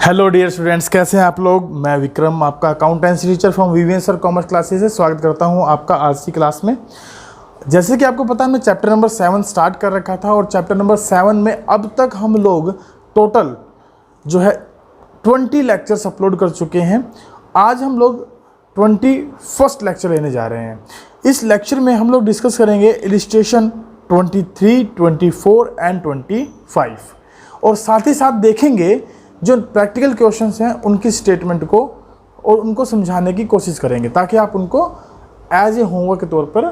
Hello dear students, कैसे हैं आप लोग। मैं विक्रम, आपका accountancy teacher from VVN sir commerce classes से स्वागत करता हूं आपका आज की क्लास में। जैसे कि आपको पता है, मैं चैप्टर नंबर 7 स्टार्ट कर रखा था और चैप्टर नंबर 7 में अब तक हम लोग टोटल जो है 20 लेक्चर्स अपलोड कर चुके हैं। आज हम लोग 21st लेक्चर लेने जा रहे हैं। इस लेक्चर में हम लोग डिस्कस करेंगे इलिस्ट्रेशन 23, 24 एंड 25 और साथ ही साथ देखेंगे जो प्रैक्टिकल क्वेश्चंस हैं उनकी स्टेटमेंट को और उनको समझाने की कोशिश करेंगे ताकि आप उनको एज ए होमवर्क के तौर पर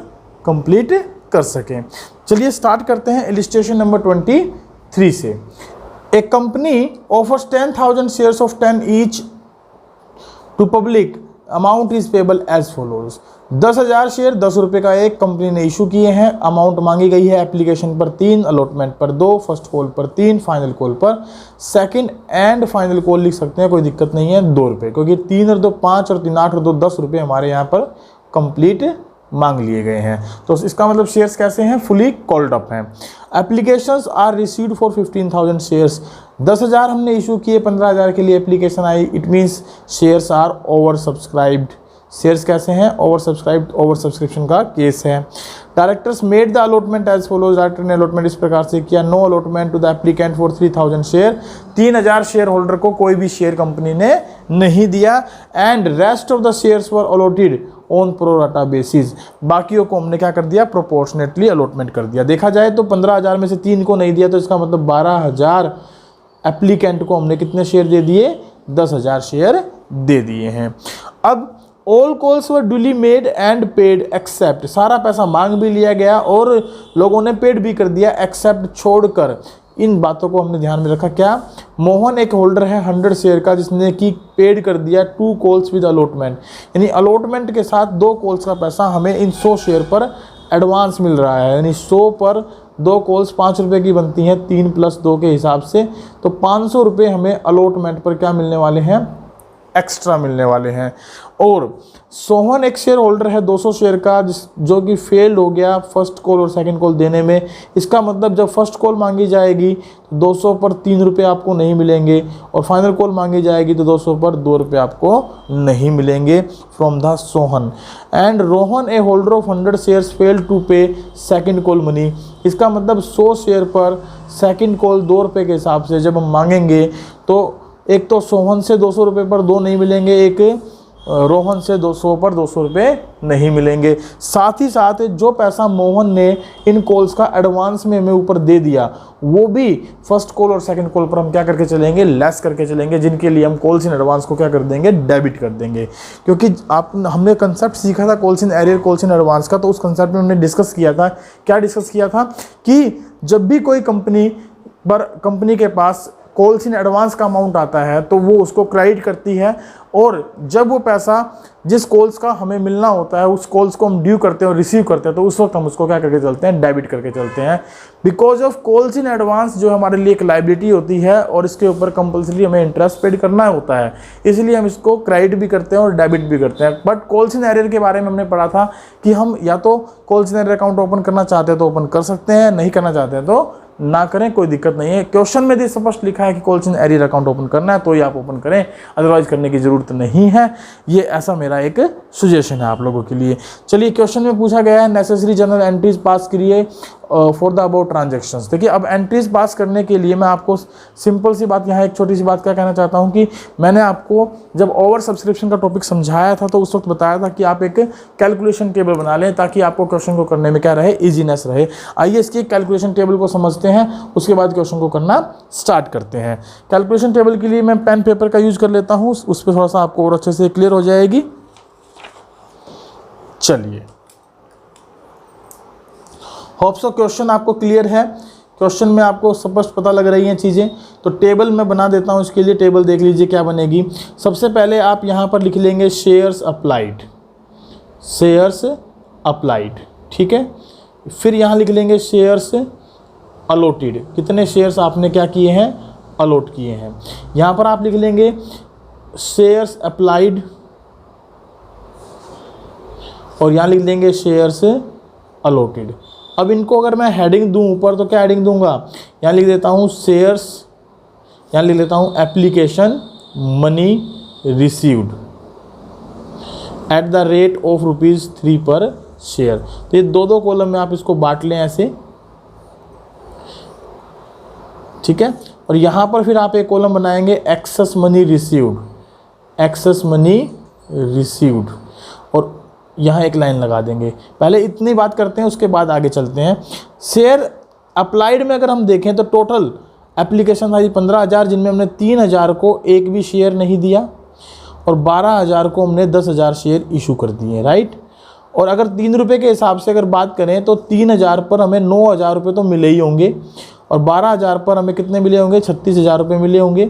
कंप्लीट कर सकें। चलिए स्टार्ट करते हैं इलिस्ट्रेशन नंबर 23 से। A company offers 10,000 shares of 10 each to public, amount is payable as follows. 10,000 share 10 रुपये का एक कंपनी ने इशू किए हैं। अमाउंट मांगी गई है एप्लीकेशन पर 3, अलॉटमेंट पर 2, फर्स्ट कॉल पर 3, फाइनल कॉल पर सेकंड एंड फाइनल कॉल लिख सकते हैं, कोई दिक्कत नहीं है, 2 रुपये, क्योंकि 3 और 2 5 और 3 8 और 2 10 रुपये हमारे यहाँ पर कंप्लीट मांग लिए गए हैं। तो इसका मतलब शेयर्स कैसे हैं, फुली कॉल्ड अप हैं। Applications are received for 15,000 shares. 10,000 हमने इशू किए, 15,000 के लिए एप्लीकेशन आई। It means shares are over subscribed. Shares कैसे हैं, ओवर सब्सक्राइब्ड, ओवर सब्सक्रिप्शन का केस है। Directors made the allotment as follows. Director ने अलॉटमेंट इस प्रकार से किया, no allotment to the applicant for 3,000 share. 3,000 share holder को कोई भी शेयर कंपनी ने नहीं दिया। And rest of the shares were allotted on pro rata basis. बाकियों को हमने क्या कर दिया, प्रोपोर्शनेटली अलॉटमेंट कर दिया। देखा जाए तो 15,000 में से 3 को नहीं दिया, तो इसका मतलब 12,000 एप्लीकेंट को हमने कितने शेयर दे दिए, 10,000 शेयर दे दिए हैं। अब all calls were duly made and paid except. सारा पैसा मांग भी लिया गया और लोगों ने पेड भी कर दिया, एक्सेप्ट छोड़कर। इन बातों को हमने ध्यान में रखा। क्या, मोहन एक होल्डर है 100 शेयर का जिसने कि पेड कर दिया 2 कॉल्स विद अलॉटमेंट, यानी अलॉटमेंट के साथ 2 कॉल्स का पैसा हमें इन 100 शेयर पर एडवांस मिल रहा है। यानी 100 पर 2 कॉल्स 5 रुपये की बनती हैं, 3 + 2 के हिसाब से, तो 500 रुपये हमें अलॉटमेंट पर क्या मिलने वाले हैं, एक्स्ट्रा मिलने वाले हैं। और सोहन एक शेयर होल्डर है 200 शेयर का जो कि फेल हो गया फर्स्ट कॉल और सेकंड कॉल देने में। इसका मतलब जब फर्स्ट कॉल मांगी जाएगी तो 200 पर 3 रुपये आपको नहीं मिलेंगे और फाइनल कॉल मांगी जाएगी तो 200 पर 2 रुपये आपको नहीं मिलेंगे from the Sohan. And Rohan a holder of 100 shares fail to pay second call money. इसका मतलब 100 शेयर पर सेकंड कॉल 2 रुपये के हिसाब से जब हम मांगेंगे तो एक तो सोहन से 200 रुपये पर 2 नहीं मिलेंगे, एक रोहन से 200 पर 200 रुपये नहीं मिलेंगे। साथ ही साथ जो पैसा मोहन ने इन कॉल्स का एडवांस में हमें ऊपर दे दिया वो भी फर्स्ट कॉल और सेकंड कॉल पर हम क्या करके चलेंगे, लेस करके चलेंगे, जिनके लिए हम कॉल्स इन एडवांस को क्या कर देंगे, डेबिट कर देंगे। क्योंकि हमने कंसेप्ट सीखा था calls in arrear, calls in advance का, तो उस कंसेप्ट में हमने डिस्कस किया था, क्या डिस्कस किया था कि जब भी कोई कंपनी के पास कॉल्स इन एडवांस का अमाउंट आता है तो वो उसको क्रेडिट करती है, और जब वो पैसा जिस कॉल्स का हमें मिलना होता है उस कॉल्स को हम ड्यू करते हैं और रिसीव करते हैं, तो उस वक्त हम उसको क्या करके चलते हैं, डेबिट करके चलते हैं। Because of calls in advance जो हमारे लिए एक लाइबिलिटी होती है और इसके ऊपर कंपल्सरी हमें इंटरेस्ट पेड करना होता है, इसलिए हम इसको क्रेडिट भी करते हैं और डेबिट भी करते हैं। बट कॉल्स इन एरियर के बारे में हमने पढ़ा था कि हम या तो calls in arrear account open करना चाहते हैं तो ओपन कर सकते हैं, नहीं करना चाहते हैं तो ना करें, कोई दिक्कत नहीं है। क्वेश्चन में भी स्पष्ट लिखा है कि calls in arrear account open करना है तो ही आप ओपन करें, अदरवाइज करने की जरूरत नहीं है। ये ऐसा मेरा एक सजेशन है आप लोगों के लिए। चलिए, क्वेश्चन में पूछा गया है नेसेसरी जनरल एंट्रीज पास करिए फॉर द अबाउट ट्रांजैक्शंस। देखिए, अब एंट्रीज पास करने के लिए मैं आपको सिंपल सी बात, यहाँ एक छोटी सी बात क्या कहना चाहता हूँ कि मैंने आपको जब ओवर सब्सक्रिप्शन का टॉपिक समझाया था तो उस वक्त बताया था कि आप एक कैलकुलेशन टेबल बना लें ताकि आपको क्वेश्चन को करने में क्या रहे, इजीनेस रहे। आइए इसकी कैलकुलेशन टेबल को समझते हैं, उसके बाद क्वेश्चन को करना स्टार्ट करते हैं। कैलकुलेशन टेबल के लिए मैं पेन पेपर का यूज कर लेता हूँ, उस पर थोड़ा सा आपको और अच्छे से क्लियर हो जाएगी। चलिए, होप सो क्वेश्चन आपको क्लियर है, क्वेश्चन में आपको स्पष्ट पता लग रही हैं चीज़ें। तो टेबल मैं बना देता हूं, इसके लिए टेबल देख लीजिए क्या बनेगी। सबसे पहले आप यहां पर लिख लेंगे शेयर्स अप्लाइड, शेयर्स अप्लाइड, ठीक है। फिर यहां लिख लेंगे शेयर्स अलॉटेड, कितने शेयर्स आपने क्या किए हैं, अलॉट किए हैं। यहां पर आप लिख लेंगे शेयर्स अप्लाइड और यहां लिख देंगे शेयर्स अलॉटेड। अब इनको अगर मैं हेडिंग दूं ऊपर तो क्या हेडिंग दूंगा, यहाँ लिख देता हूँ शेयर्स, यहाँ लिख देता हूँ application money received at the rate of ₹3 पर शेयर। तो ये दो कॉलम में आप इसको बांट लें ऐसे, ठीक है। और यहाँ पर फिर आप एक कॉलम बनाएंगे excess money received, excess money received, और यहाँ एक लाइन लगा देंगे। पहले इतनी बात करते हैं, उसके बाद आगे चलते हैं। शेयर अप्लाइड में अगर हम देखें तो टोटल एप्लीकेशन आई 15,000, जिनमें हमने 3,000 को एक भी शेयर नहीं दिया और 12,000 को हमने 10,000 शेयर इशू कर दिए, राइट। और अगर ₹3 के हिसाब से अगर बात करें तो 3,000 पर हमें 9,000 रुपये तो मिले ही होंगे और 12,000 पर हमें कितने मिले होंगे, 36,000 रुपये मिले होंगे।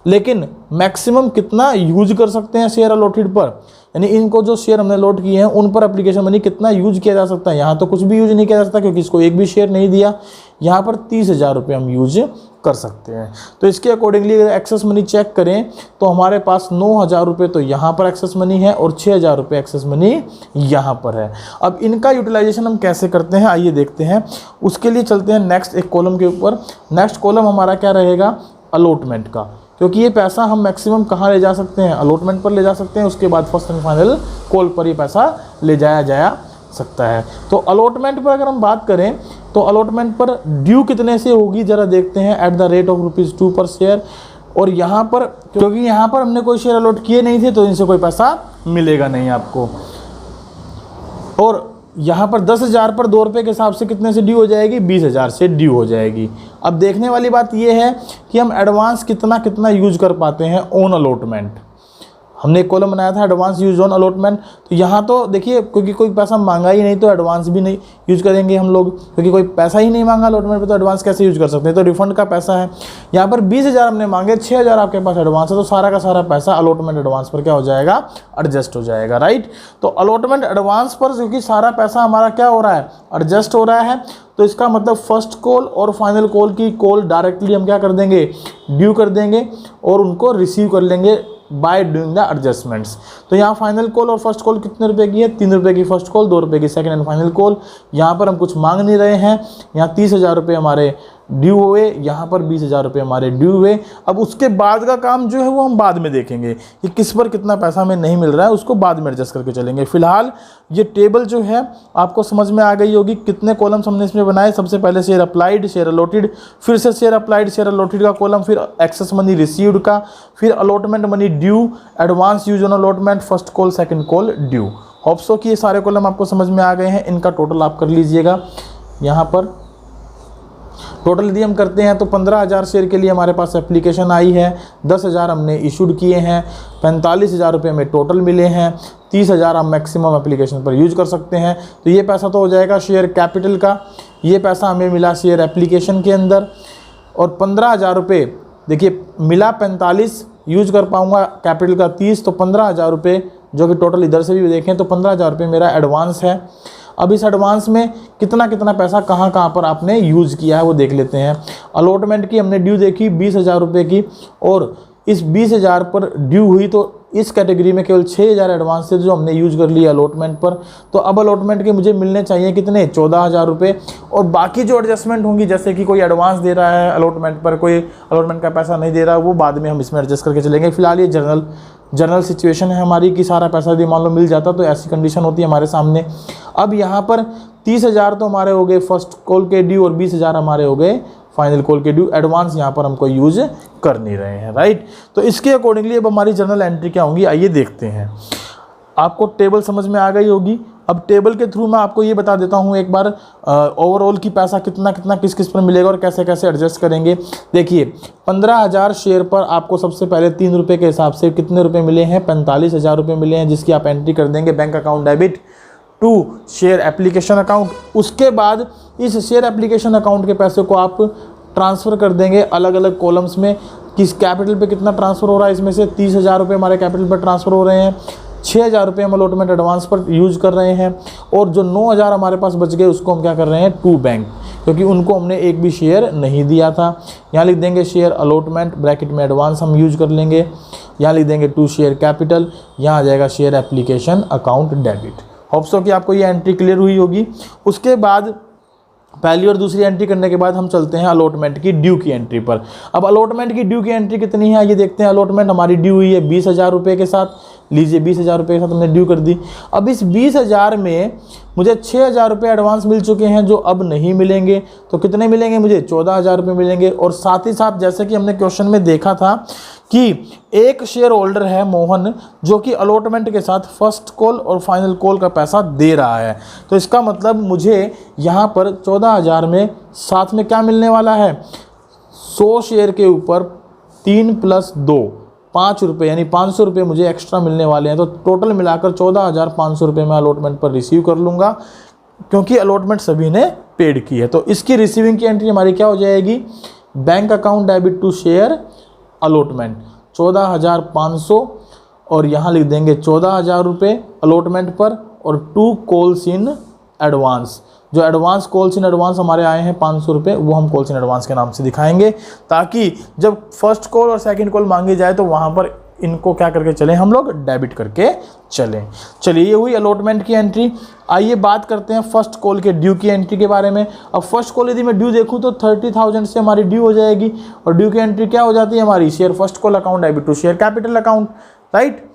लेकिन मैक्सिमम कितना यूज कर सकते हैं शेयर अलॉटेड पर, यानी इनको जो शेयर हमने अलॉट किए हैं उन पर एप्लीकेशन मनी कितना यूज किया जा सकता है। यहाँ तो कुछ भी यूज नहीं किया जा सकता क्योंकि इसको एक भी शेयर नहीं दिया। यहाँ पर 30,000 रुपये हम यूज कर सकते हैं। तो इसके अकॉर्डिंगली अगर एक्सेस मनी चेक करें तो हमारे पास 9,000 रुपये तो यहाँ पर एक्सेस मनी है और 6,000 रुपये एक्सेस मनी यहाँ पर है। अब इनका यूटिलाइजेशन हम कैसे करते हैं आइए देखते हैं। उसके लिए चलते हैं नेक्स्ट एक कॉलम के ऊपर। नेक्स्ट कॉलम हमारा क्या रहेगा, अलॉटमेंट का, क्योंकि ये पैसा हम मैक्सिमम कहाँ ले जा सकते हैं, अलॉटमेंट पर ले जा सकते हैं। उसके बाद फर्स्ट एंड फाइनल कॉल पर ये पैसा ले जाया सकता है। तो अलॉटमेंट पर अगर हम बात करें तो अलॉटमेंट पर ड्यू कितने से होगी जरा देखते हैं, एट द रेट ऑफ ₹2 पर शेयर। और यहाँ पर क्योंकि यहाँ पर हमने कोई शेयर अलॉट किए नहीं थे तो इनसे कोई पैसा मिलेगा नहीं आपको। और यहाँ पर 10,000 पर ₹2 के हिसाब से कितने से ड्यू हो जाएगी, 20,000 से ड्यू हो जाएगी। अब देखने वाली बात यह है कि हम एडवांस कितना यूज कर पाते हैं ऑन अलॉटमेंट। हमने एक कॉलम बनाया था एडवांस यूज ऑन अलॉटमेंट, तो यहाँ तो देखिए क्योंकि कोई पैसा मांगा ही नहीं तो एडवांस भी नहीं यूज करेंगे हम लोग, क्योंकि कोई पैसा ही नहीं मांगा अलॉटमेंट पे तो एडवांस कैसे यूज कर सकते हैं। तो रिफंड का पैसा है, यहाँ पर 20,000 हमने मांगे, 6,000 आपके पास एडवांस है, तो सारा का सारा पैसा अलॉटमेंट एडवांस पर क्या हो जाएगा, एडजस्ट हो जाएगा, राइट। तो अलॉटमेंट एडवांस पर क्योंकि सारा पैसा हमारा क्या हो रहा है, एडजस्ट हो रहा है, तो इसका मतलब फर्स्ट कॉल और फाइनल कॉल की कॉल डायरेक्टली हम क्या कर देंगे, ड्यू कर देंगे और उनको रिसीव कर लेंगे बाय डूइंग द एडजस्टमेंट्स। तो यहाँ फाइनल कॉल और फर्स्ट कॉल कितने रुपए की है, ₹3 की फर्स्ट कॉल, ₹2 की सेकंड एंड फाइनल कॉल। यहाँ पर हम कुछ मांग नहीं रहे हैं, यहाँ 30,000 रुपये हमारे ड्यू हुए, यहाँ पर 20,000 रुपये हमारे ड्यू हुए। अब उसके बाद का काम जो है वो हम बाद में देखेंगे कि किस पर कितना पैसा हमें नहीं मिल रहा है, उसको बाद में एडजस्ट करके चलेंगे। फिलहाल ये टेबल जो है आपको समझ में आ गई होगी, कितने कॉलम्स हमने इसमें बनाए। सबसे पहले शेयर अप्लाइड, शेयर अलॉटेड, फिर से शेयर अप्लाइड शेयर अलॉटेड का कॉलम, फिर एक्सेस मनी रिसीव्ड का, फिर allotment money due, advance use on allotment, first call second call due. Hope so कि ये सारे कॉलम आपको समझ में आ गए हैं। इनका टोटल आप कर लीजिएगा। यहाँ पर टोटल यदि हम करते हैं तो 15,000 शेयर के लिए हमारे पास एप्लीकेशन आई है, 10,000 हमने इशूड किए हैं, 45,000 रुपये में टोटल मिले हैं, 30,000 हम मैक्सिमम एप्लीकेशन पर यूज कर सकते हैं। तो ये पैसा तो हो जाएगा शेयर कैपिटल का, ये पैसा हमें मिला शेयर एप्लीकेशन के अंदर। और 15,000 रुपये देखिए मिला 45, यूज कर पाऊँगा कैपिटल का 30, तो 15,000 रुपये जो कि टोटल इधर से भी देखें तो 15,000 रुपये मेरा एडवांस है। अब इस एडवांस में कितना पैसा कहाँ पर आपने यूज़ किया है वो देख लेते हैं। अलॉटमेंट की हमने ड्यू देखी 20,000 रुपये की, और इस 20,000 पर ड्यू हुई तो इस कैटेगरी में केवल 6,000 एडवांस थे जो हमने यूज कर लिया अलॉटमेंट पर। तो अब अलॉटमेंट के मुझे मिलने चाहिए कितने, 14,000 रुपये। और बाकी जो एडजस्टमेंट होंगी, जैसे कि कोई एडवांस दे रहा है अलॉटमेंट पर, कोई अलॉटमेंट का पैसा नहीं दे रहा, वो बाद में हम इसमें एडजस्ट करके चलेंगे। फिलहाल ये जनरल सिचुएशन है हमारी कि सारा पैसा यदि मान लो मिल जाता तो ऐसी कंडीशन होती है हमारे सामने। अब यहाँ पर 30,000 तो हमारे हो गए फर्स्ट कॉल के ड्यू और 20,000 हमारे हो गए फाइनल कॉल के ड्यू। एडवांस यहाँ पर हमको यूज कर नहीं रहे हैं, राइट। तो इसके अकॉर्डिंगली अब हमारी जनरल एंट्री क्या होंगी आइए देखते हैं। आपको टेबल समझ में आ गई होगी। अब टेबल के थ्रू मैं आपको ये बता देता हूँ एक बार ओवरऑल की पैसा कितना किस किस पर मिलेगा और कैसे कैसे एडजस्ट करेंगे। देखिए 15,000 शेयर पर आपको सबसे पहले ₹3 के हिसाब से कितने रुपए मिले हैं, 45,000 रुपये मिले हैं, जिसकी आप एंट्री कर देंगे bank account debit to share application account. उसके बाद इस शेयर एप्लीकेशन अकाउंट के पैसे को आप ट्रांसफ़र कर देंगे अलग अलग कॉलम्स में। किस कैपिटल पे कितना ट्रांसफ़र हो रहा है, इसमें से 30,000 रुपये हमारे कैपिटल पर ट्रांसफ़र हो रहे हैं, 6,000 रुपये हम अलॉटमेंट एडवांस पर यूज कर रहे हैं, और जो 9,000 हमारे पास बच गए उसको हम क्या कर रहे हैं, टू बैंक, क्योंकि उनको हमने एक भी शेयर नहीं दिया था। यहाँ लिख देंगे शेयर अलॉटमेंट ब्रैकेट में एडवांस हम यूज कर लेंगे, यहाँ लिख देंगे टू शेयर कैपिटल, यहाँ आ जाएगा share application account debit. Hope so कि आपको ये एंट्री क्लियर हुई होगी। उसके बाद पहली और दूसरी एंट्री करने के बाद हम चलते हैं अलॉटमेंट की ड्यू की एंट्री पर। अब अलॉटमेंट की ड्यू की एंट्री कितनी है ये देखते हैं। अलॉटमेंट हमारी ड्यू हुई है 20,000 रुपये के साथ, लीजिए 20,000 रुपये के साथ हमने ड्यू कर दी। अब इस 20,000 में मुझे 6,000 रुपये एडवांस मिल चुके हैं जो अब नहीं मिलेंगे, तो कितने मिलेंगे मुझे 14,000 रुपये मिलेंगे। और साथ ही साथ जैसे कि हमने क्वेश्चन में देखा था कि एक शेयर होल्डर है मोहन जो कि अलॉटमेंट के साथ फर्स्ट कॉल और फाइनल कॉल का पैसा दे रहा है, तो इसका मतलब मुझे यहाँ पर 14,000 में साथ में क्या मिलने वाला है, 100 शेयर के ऊपर 3 + 2 5 रुपये यानी 500 रुपये मुझे एक्स्ट्रा मिलने वाले हैं। तो टोटल मिलाकर 14,500 रुपये मैं अलॉटमेंट पर रिसीव कर लूँगा क्योंकि अलॉटमेंट सभी ने पेड की है। तो इसकी रिसीविंग की एंट्री हमारी क्या हो जाएगी, bank account debit to share allotment 14,500 और यहाँ लिख देंगे 14,000 रुपये अलॉटमेंट पर और 2 कॉल्स इन एडवांस। जो एडवांस कॉल्स इन एडवांस हमारे आए हैं 500 रुपये, वो हम कॉल्स इन एडवांस के नाम से दिखाएंगे ताकि जब फर्स्ट कॉल और सेकंड कॉल मांगी जाए तो वहाँ पर इनको क्या करके चलें, हम लोग डेबिट करके चलें। चलिए ये हुई अलॉटमेंट की एंट्री। आइए बात करते हैं फर्स्ट कॉल के ड्यू की एंट्री के बारे में। अब फर्स्ट कॉल यदि मैं ड्यू देखूँ तो 30,000 से हमारी ड्यू हो जाएगी और ड्यू की एंट्री क्या हो जाती है हमारी, share first call account debit to share capital account, right.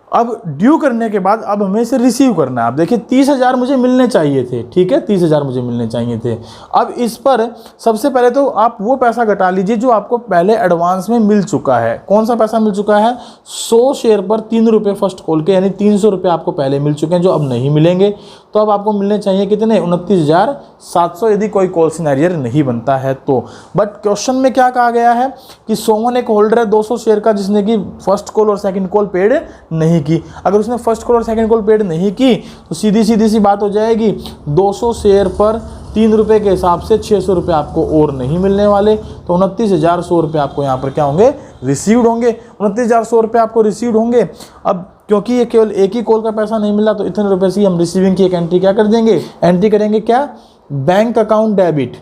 अब ड्यू करने के बाद अब हमें इसे रिसीव करना है। अब देखिए 30,000 मुझे मिलने चाहिए थे, ठीक है 30,000 मुझे मिलने चाहिए थे। अब इस पर सबसे पहले तो आप वो पैसा घटा लीजिए जो आपको पहले एडवांस में मिल चुका है। कौन सा पैसा मिल चुका है, 100 शेयर पर 3 रुपये फर्स्ट कॉल के, यानी 300 रुपये आपको पहले मिल चुके हैं जो अब नहीं मिलेंगे। तो अब आपको मिलने चाहिए कितने, 29,700 यदि कोई कॉल सिनेरियर नहीं बनता है तो। बट क्वेश्चन में क्या कहा गया है कि सोहन एक होल्डर है 200 शेयर का जिसने कि फर्स्ट कॉल और सेकंड कॉल पेड नहीं की। अगर उसने फर्स्ट कॉल और सेकंड कॉल पेड नहीं की तो सीधी सी बात हो जाएगी, 200 शेयर पर 3 रुपये के हिसाब से 600 रुपये आपको और नहीं मिलने वाले। तो 29,100 रुपये आपको यहाँ पर क्या होंगे, रिसीव्ड होंगे। 29,100 रुपये आपको रिसीव्ड होंगे। अब क्योंकि ये केवल एक ही कॉल का पैसा नहीं मिला तो इतने रुपये से हम रिसीविंग की एक एंट्री क्या कर देंगे, एंट्री करेंगे क्या, बैंक अकाउंट डेबिट,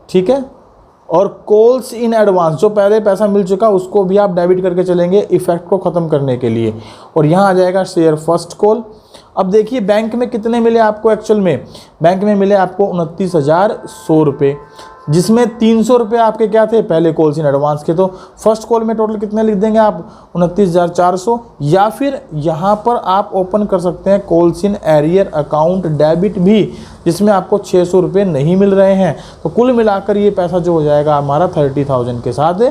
ठीक है। और कॉल्स इन एडवांस, जो पहले पैसा मिल चुका उसको भी आप डेबिट करके चलेंगे इफेक्ट को ख़त्म करने के लिए। और यहाँ आ जाएगा शेयर फर्स्ट कॉल। अब देखिए बैंक में कितने मिले आपको, एक्चुअल में बैंक में मिले आपको 29,100 रुपये, जिसमें 300 रुपये आपके क्या थे, पहले कॉल्स इन एडवांस के। तो फर्स्ट कॉल में टोटल कितने लिख देंगे आप, 29,400। या फिर यहाँ पर आप ओपन कर सकते हैं calls in arrear account debit भी, जिसमें आपको 600 रुपये नहीं मिल रहे हैं। तो कुल मिलाकर ये पैसा जो हो जाएगा हमारा 30,000 के साथ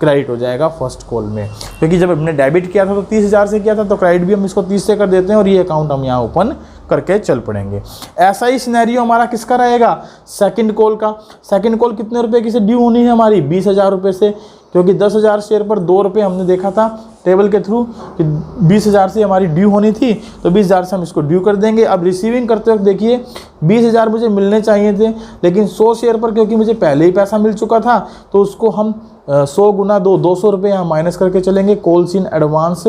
क्रेडिट हो जाएगा फर्स्ट कॉल में, क्योंकि जब हमने डेबिट किया था तो 30,000 से किया था, तो क्रेडिट भी हम इसको 30 से कर देते हैं और ये अकाउंट हम यहाँ ओपन करके चल पड़ेंगे। ऐसा ही सिनेरियो हमारा किसका रहेगा, सेकंड कॉल का। सेकंड कॉल कितने रुपए की से ड्यू होनी है हमारी, 20,000 रुपये से, क्योंकि 10,000 शेयर पर 2 रुपये हमने देखा था टेबल के थ्रू कि 20,000 से हमारी ड्यू होनी थी, तो 20,000 से हम इसको ड्यू कर देंगे। अब रिसीविंग करते वक्त देखिए 20,000 मुझे मिलने चाहिए थे, लेकिन 100 शेयर पर क्योंकि मुझे पहले ही पैसा मिल चुका था तो उसको हम 100 गुना 200 रुपये यहाँ माइनस करके चलेंगे। कॉल्स इन एडवांस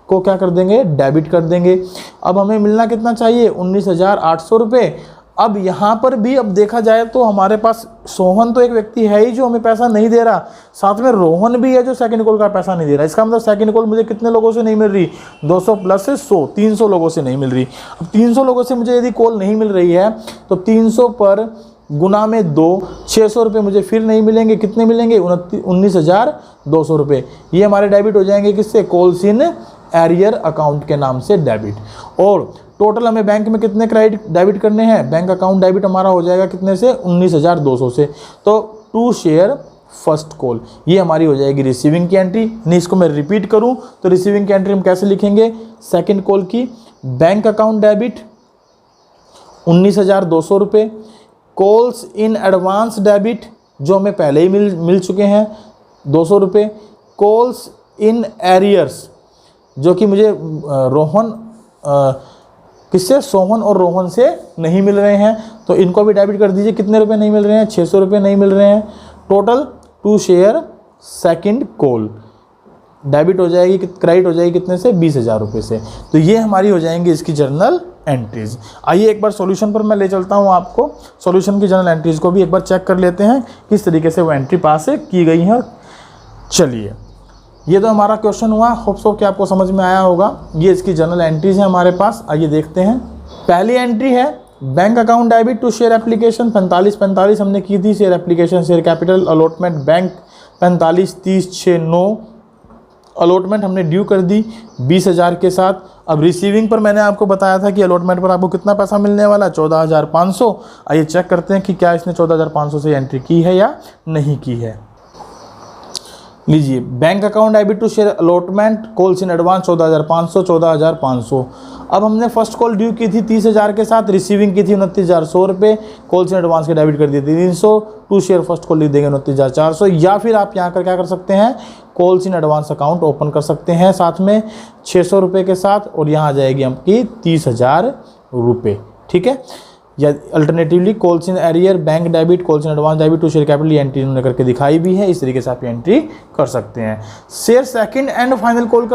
को क्या कर देंगे, डेबिट कर देंगे। अब हमें मिलना कितना चाहिए, 19,800 रुपये। अब यहाँ पर भी अब देखा जाए तो हमारे पास सोहन तो एक व्यक्ति है ही जो हमें पैसा नहीं दे रहा, साथ में रोहन भी है जो सेकंड कॉल का पैसा नहीं दे रहा। इसका मतलब सेकंड कॉल मुझे कितने लोगों से नहीं मिल रही, 200 + 100 300 लोगों से नहीं मिल रही। अब 300 लोगों से मुझे यदि कॉल नहीं मिल रही है तो 300 पर गुना में 2, 600 रुपये मुझे फिर नहीं मिलेंगे। कितने मिलेंगे, 19,200 रुपये। ये हमारे डेबिट हो जाएंगे किससे, कॉल्स इन एरियर अकाउंट के नाम से डेबिट। और टोटल हमें बैंक में कितने क्रेडिट डेबिट करने हैं, बैंक अकाउंट डेबिट हमारा हो जाएगा कितने से, 19,200 से। तो 2 शेयर फर्स्ट कॉल, ये हमारी हो जाएगी रिसीविंग की एंट्री। नहीं, इसको मैं रिपीट करूं तो रिसीविंग की एंट्री हम कैसे लिखेंगे, सेकंड कॉल की बैंक अकाउंट डेबिट 19,200 रुपये, कॉल्स इन एडवांस डेबिट जो हमें पहले ही मिल चुके हैं 200 रुपये, कॉल्स इन एरियर्स जो कि मुझे किससे, सोहन और रोहन से नहीं मिल रहे हैं, तो इनको भी डेबिट कर दीजिए। कितने रुपए नहीं मिल रहे हैं, 600 रुपये नहीं मिल रहे हैं। Total 2 share second call debit हो जाएगी, क्रेडिट हो जाएगी कितने से, 20,000 रुपये से। तो ये हमारी हो जाएंगी इसकी जर्नल एंट्रीज। आइए एक बार सॉल्यूशन पर मैं ले चलता हूँ आपको, सॉल्यूशन की जर्नल एंट्रीज को भी एक बार चेक कर लेते हैं किस तरीके से वो एंट्री पास की गई है। चलिए, ये तो हमारा क्वेश्चन हुआ, होप सो कि आपको समझ में आया होगा। ये इसकी जर्नल एंट्रीज है हमारे पास। आइए देखते हैं। पहली एंट्री है bank account debit to share application 45 हमने की थी, share application share capital allotment bank 45 30 6 9 allotment हमने ड्यू कर दी 20,000 के साथ। अब रिसीविंग पर मैंने आपको बताया था कि अलॉटमेंट पर आपको कितना पैसा मिलने वाला, 14,500। आइए चेक करते हैं कि क्या इसने 14,500 से एंट्री की है या नहीं की है। लीजिए, bank account debit to share allotment calls in advance 14,500। अब हमने फर्स्ट कॉल ड्यू की थी 30,000 के साथ, रिसीविंग की थी 29,100 रुपये, कॉल्स इन एडवांस के डेबिट कर दिए थे 300, टू शेयर फर्स्ट कॉल लिख देंगे 29,400। या फिर आप यहाँ कर क्या कर सकते हैं, calls in advance account open कर सकते हैं साथ में 600 रुपये के साथ, और यहाँ आ जाएगी आपकी 30,000 रुपये। ठीक है, या alternatively calls in arrear bank debit calls in advance debit to share capital, entry उन्होंने करके दिखाई भी है। इस तरीके से आप एंट्री कर सकते हैं। Share second and final call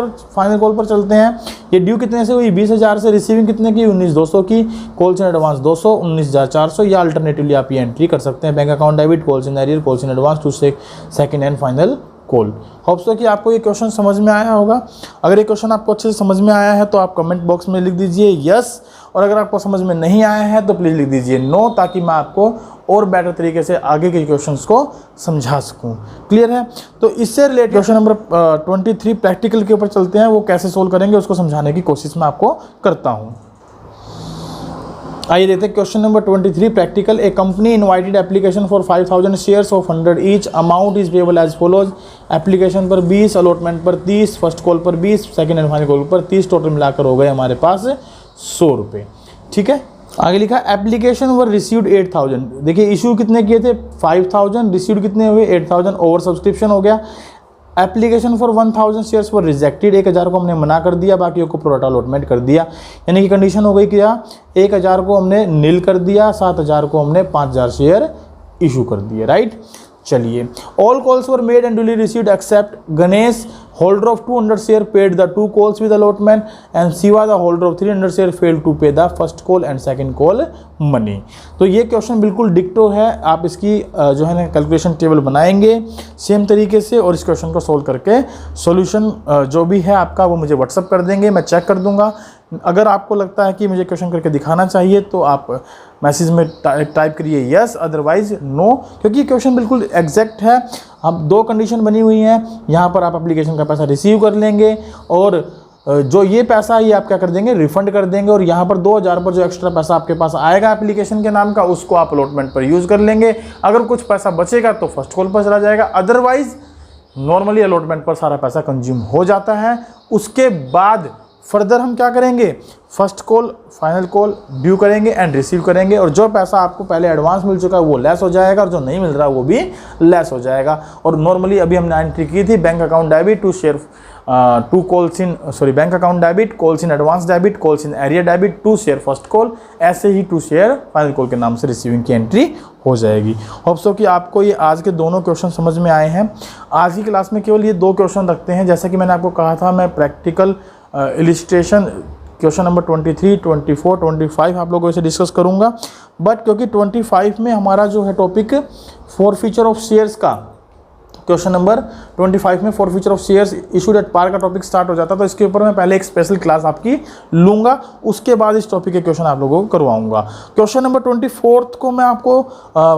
पर चलते हैं। ये ड्यू कितने से हुई, 20,000 से, रिसीविंग कितने की, 19,200 की, कॉल्स इन एडवांस 200 19,400। या अल्टरनेटिवली आप ये एंट्री कर सकते हैं, bank account debit calls in arrear calls in advance to second and final call. Hope so कि आपको ये क्वेश्चन समझ में आया होगा। अगर ये क्वेश्चन आपको अच्छे से समझ में आया है तो आप कमेंट बॉक्स में लिख दीजिए यस, और अगर आपको समझ में नहीं आया है तो प्लीज़ लिख दीजिए नो, ताकि मैं आपको और बेटर तरीके से आगे के क्वेश्चंस को समझा सकूं। क्लियर है? तो इससे रिलेटेड क्वेश्चन नंबर 23 प्रैक्टिकल के ऊपर चलते हैं। वो कैसे सोल्व करेंगे उसको समझाने की कोशिश मैं आपको करता हूँ। आइए देखते हैं question number 23 practical. A company invited application for 5,000 shares of 100 each, amount is payable as follows. Application पर 20, अलॉटमेंट पर 30, फर्स्ट कॉल पर 20, सेकंड एंड फाइनल कॉल पर 30, टोटल मिलाकर हो गए हमारे पास 100 रुपये। ठीक है, आगे लिखा एप्लीकेशन वर रिसीव्ड 8,000। देखिए इशू कितने किए थे 5,000, रिसीव्ड कितने हुए 8,000, ओवर सब्सक्रिप्शन हो गया। Application for 1,000 shares for rejected, 1,000 को हमने मना कर दिया, बाकी को प्रोरेटा अलॉटमेंट कर दिया। यानी कि कंडीशन हो गई क्या, 1,000 को हमने नील कर दिया, 7,000 को हमने 5,000 शेयर इशू कर दिए। राइट, चलिए all calls were made and duly received except Ganesh holder of 200 share paid the 2 calls with allotment, and Shiva the holder of 300 share failed to pay the first call and second call money. तो ये question बिल्कुल डिक्टो है। आप इसकी जो है ना calculation table बनाएंगे सेम तरीके से, और इस क्वेश्चन को सोल्व करके सॉल्यूशन जो भी है आपका वो मुझे व्हाट्सअप कर देंगे, मैं चेक कर दूंगा। अगर आपको लगता है कि मुझे क्वेश्चन करके दिखाना चाहिए तो आप मैसेज में टाइप करिए यस, अदरवाइज नो, क्योंकि क्वेश्चन बिल्कुल एग्जैक्ट है। अब 2 कंडीशन बनी हुई हैं, यहाँ पर आप एप्लीकेशन का पैसा रिसीव कर लेंगे, और जो ये पैसा है ये आप क्या कर देंगे, रिफंड कर देंगे, और यहाँ पर 2,000 पर जो एक्स्ट्रा पैसा आपके पास आएगा एप्लीकेशन के नाम का, उसको आप अलॉटमेंट पर यूज़ कर लेंगे। अगर कुछ पैसा बचेगा तो फर्स्ट कॉल पर चला जाएगा, अदरवाइज नॉर्मली अलॉटमेंट पर सारा पैसा कंज्यूम हो जाता है। उसके बाद फर्दर हम क्या करेंगे, first call final call due करेंगे एंड रिसीव करेंगे, और जो पैसा आपको पहले एडवांस मिल चुका है वो लेस हो जाएगा, और जो नहीं मिल रहा वो भी लेस हो जाएगा। और नॉर्मली अभी हमने एंट्री की थी bank account debit to share bank account debit calls in advance debit calls in arrear debit to share first call, ऐसे ही टू शेयर फाइनल कॉल के नाम से रिसीविंग की एंट्री हो जाएगी। होप सो कि आपको ये आज के दोनों क्वेश्चन समझ में आए हैं। आज की क्लास में केवल ये 2 क्वेश्चन रखते हैं, जैसा कि मैंने आपको कहा था मैं प्रैक्टिकल इलिस्ट्रेशन क्वेश्चन नंबर 23, 24, 25 आप लोगों से डिस्कस करूंगा। बट क्योंकि 25 में हमारा जो है टॉपिक फॉरफीचर ऑफ शेयर्स का, क्वेश्चन नंबर 25 में forfeiture of shares issued at par का टॉपिक स्टार्ट हो जाता, तो इसके ऊपर मैं पहले एक स्पेशल क्लास आपकी लूंगा, उसके बाद इस टॉपिक के क्वेश्चन आप लोगों को करवाऊंगा। क्वेश्चन नंबर 24 को मैं आपको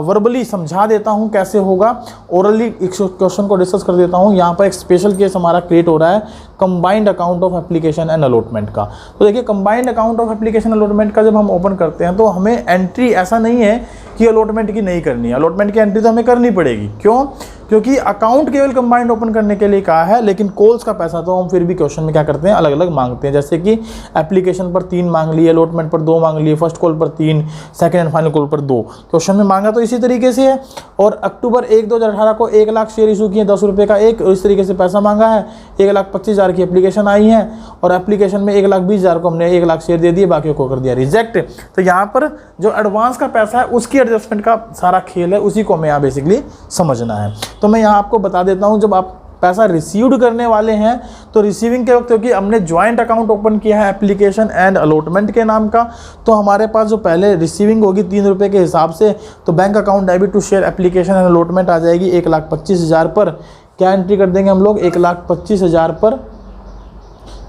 वर्बली समझा देता हूं कैसे होगा, ओरली क्वेश्चन को डिस्कस कर देता हूं। यहाँ पर एक स्पेशल केस हमारा क्रिएट हो रहा है combined account of application and allotment का। तो देखिए combined account of application allotment का जब हम ओपन करते हैं तो हमें एंट्री ऐसा नहीं है कि अलॉटमेंट की नहीं करनी है, अलॉटमेंट की एंट्री तो हमें करनी पड़ेगी। क्यों? क्योंकि अकाउंट केवल कंबाइंड ओपन करने के लिए कहा है, लेकिन कॉल्स का पैसा तो हम फिर भी क्वेश्चन में क्या करते हैं, अलग अलग मांगते हैं। जैसे कि एप्लीकेशन पर 3 मांग लिए, अलॉटमेंट पर 2 मांग लिए, फर्स्ट कॉल पर 3, सेकंड एंड फाइनल कॉल पर 2, क्वेश्चन में मांगा तो इसी तरीके से है। और अक्टूबर 1, 2018 को 1 लाख शेयर इशू किए, 10 रुपये का एक, इस तरीके से पैसा मांगा है। 1,25,000 की एप्लीकेशन आई है, और एप्लीकेशन में 1,20,000 को हमने 1 लाख शेयर दे दिए, बाकी को कर दिया रिजेक्ट। तो यहाँ पर जो एडवांस का पैसा है उसकी एडजस्टमेंट का सारा खेल है, उसी को हमें यहाँ बेसिकली समझना है। तो मैं यहाँ आपको बता देता हूँ, जब आप पैसा रिसीव्ड करने वाले हैं तो रिसीविंग के वक्त, क्योंकि हमने ज्वाइंट अकाउंट ओपन किया है एप्लीकेशन एंड अलॉटमेंट के नाम का, तो हमारे पास जो पहले रिसीविंग होगी 3 रुपये के हिसाब से, तो bank account debit to share application and allotment आ जाएगी 1,25,000 पर। क्या एंट्री कर देंगे हम लोग, 1,25,000 पर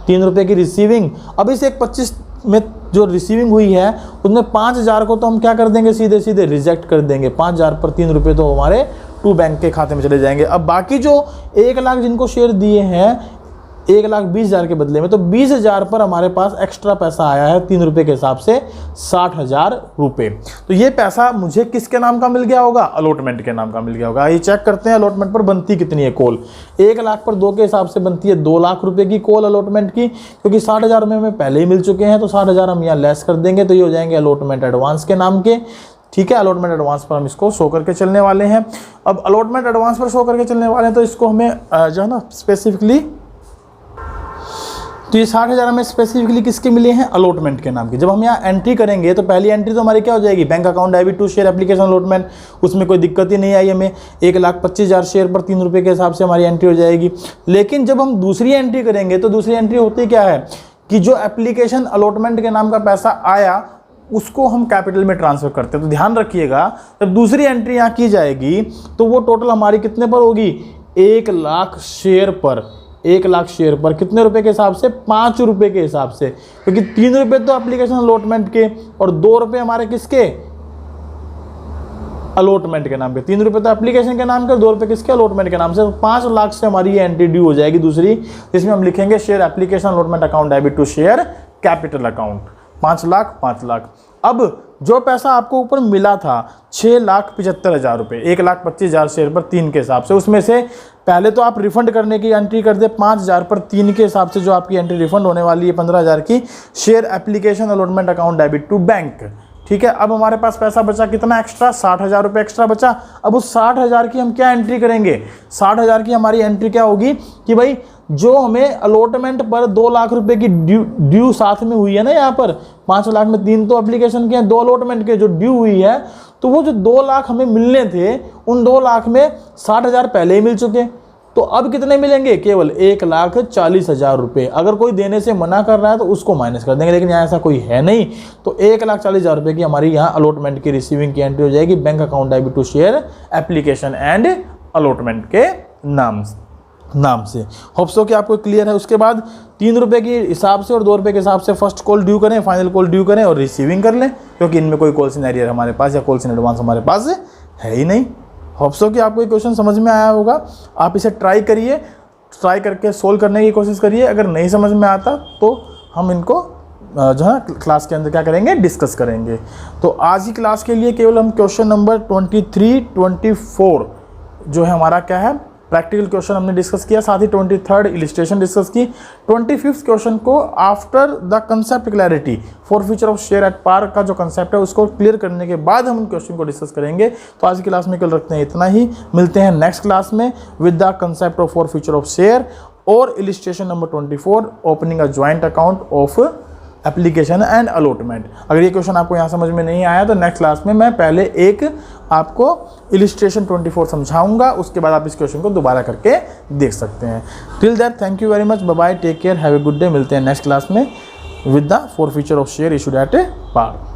3 रुपये की रिसीविंग। अब इस 1,25,000 में जो रिसीविंग हुई है उसमें 5,000 को तो हम क्या कर देंगे, सीधे सीधे रिजेक्ट कर देंगे। 5,000 पर 3 रुपये तो हमारे टू बैंक के खाते में चले जाएंगे। अब बाकी जो 1 लाख जिनको शेयर दिए हैं 1,20,000 के बदले में, तो 20,000 पर हमारे पास एक्स्ट्रा पैसा आया है 3 रुपये के हिसाब से 60,000 रुपये। तो ये पैसा मुझे किसके नाम का मिल गया होगा, अलॉटमेंट के नाम का मिल गया होगा। ये चेक करते हैं अलॉटमेंट पर बनती कितनी है कॉल। 1 लाख पर 2 के हिसाब से बनती है 2 लाख रुपये की कॉल अलॉटमेंट की, क्योंकि 60,000 में हमें पहले ही मिल चुके हैं, तो 60,000 हम यहाँ लेस कर देंगे, तो ये हो जाएंगे अलॉटमेंट एडवांस के नाम के। ठीक है, अलॉटमेंट एडवांस पर हम इसको शो करके चलने वाले हैं। अब अलॉटमेंट एडवांस पर शो करके चलने वाले हैं, तो इसको हमें जो है ना स्पेसिफिकली, तो ये 60,000 हमें स्पेसिफिकली किसके मिले हैं, अलॉटमेंट के नाम के। जब हम यहाँ एंट्री करेंगे तो पहली एंट्री तो हमारी क्या हो जाएगी, bank account debit to share application allotment, उसमें कोई दिक्कत ही नहीं आई हमें। 1,25,000 शेयर पर 3 रुपये के हिसाब से हमारी एंट्री हो जाएगी। लेकिन जब हम दूसरी एंट्री करेंगे तो दूसरी एंट्री होती क्या है कि जो एप्लीकेशन अलॉटमेंट के नाम का पैसा आया उसको हम कैपिटल में ट्रांसफर करते हैं। तो ध्यान रखिएगा, जब दूसरी एंट्री यहाँ की जाएगी तो वो टोटल हमारी कितने पर होगी, 1 लाख शेयर पर, 1 लाख शेयर पर कितने रुपए के हिसाब से, 5 रुपये के हिसाब से, क्योंकि 3 रुपये तो एप्लीकेशन अलॉटमेंट के और 2 रुपये हमारे किसके, अलॉटमेंट के नाम पे। 3 रुपये तो एप्लीकेशन के नाम के, 2 रुपये किसके, अलॉटमेंट के नाम से। 5 लाख से हमारी ये एंट्री ड्यू हो जाएगी दूसरी, जिसमें हम लिखेंगे share application allotment account debit to share capital account. 5 lakh 5 lakh. अब जो पैसा आपको ऊपर मिला था 6,75,000 रुपये, 1,25,000 शेयर पर 3 के हिसाब से, उसमें से पहले तो आप रिफंड करने की एंट्री कर दे 5,000 पर 3 के हिसाब से, जो आपकी एंट्री रिफंड होने वाली है 15,000 की, share application allotment account debit to bank. ठीक है, अब हमारे पास पैसा बचा कितना एक्स्ट्रा, 60,000 रुपये एक्स्ट्रा बचा। अब उस 60,000 की हम क्या एंट्री करेंगे, 60,000 की हमारी एंट्री क्या होगी कि भाई जो हमें अलॉटमेंट पर 2 लाख रुपए की ड्यू साथ में हुई है ना, यहाँ पर 5 लाख में 3 तो एप्लीकेशन के हैं, 2 अलॉटमेंट के जो ड्यू हुई है, तो वो जो 2 लाख हमें मिलने थे उन 2 लाख में 60,000 पहले ही मिल चुके। तो अब कितने मिलेंगे, केवल 1,40,000 रुपये। अगर कोई देने से मना कर रहा है तो उसको माइनस कर देंगे, लेकिन यहाँ ऐसा कोई है नहीं। तो 1,40,000 रुपये की हमारी यहाँ अलॉटमेंट की रिसीविंग की एंट्री हो जाएगी bank account debit to share application and allotment के नाम से। होप सो कि आपको क्लियर है। उसके बाद 3 रुपये के हिसाब से और 2 रुपये के हिसाब से फर्स्ट कॉल ड्यू करें, फाइनल कॉल ड्यू करें और रिसीविंग कर लें, क्योंकि इनमें कोई कॉल्स इन एरियर हमारे पास या कॉल्स इन एडवांस हमारे पास है ही नहीं। होप सो कि आपको ये क्वेश्चन समझ में आया होगा। आप इसे ट्राई करिए, ट्राई करके सोल्व करने की कोशिश करिए। अगर नहीं समझ में आता तो हम इनको जो है क्लास के अंदर क्या करेंगे, डिस्कस करेंगे। तो आज की क्लास के लिए केवल हम क्वेश्चन नंबर 23, 24 जो है हमारा क्या है, प्रैक्टिकल क्वेश्चन हमने डिस्कस किया, साथ ही 23rd इलिस्ट्रेशन डिस्कस की। 25th क्वेश्चन को after the concept clarity for future of share at par का जो कंसेप्ट है उसको क्लियर करने के बाद हम उन क्वेश्चन को डिस्कस करेंगे। तो आज की क्लास में कल रखते हैं इतना ही, मिलते हैं नेक्स्ट क्लास में with the concept of for future of share और illustration number 24 opening a joint account of application and allotment. अगर ये क्वेश्चन आपको यहाँ समझ में नहीं आया तो नेक्स्ट क्लास में मैं पहले एक आपको इलिस्ट्रेशन 24 समझाऊंगा, उसके बाद आप इस क्वेश्चन को दोबारा करके देख सकते हैं। Till that thank you very much, bye bye, take care, have a good day. मिलते हैं नेक्स्ट क्लास में with the for future of share issued at par.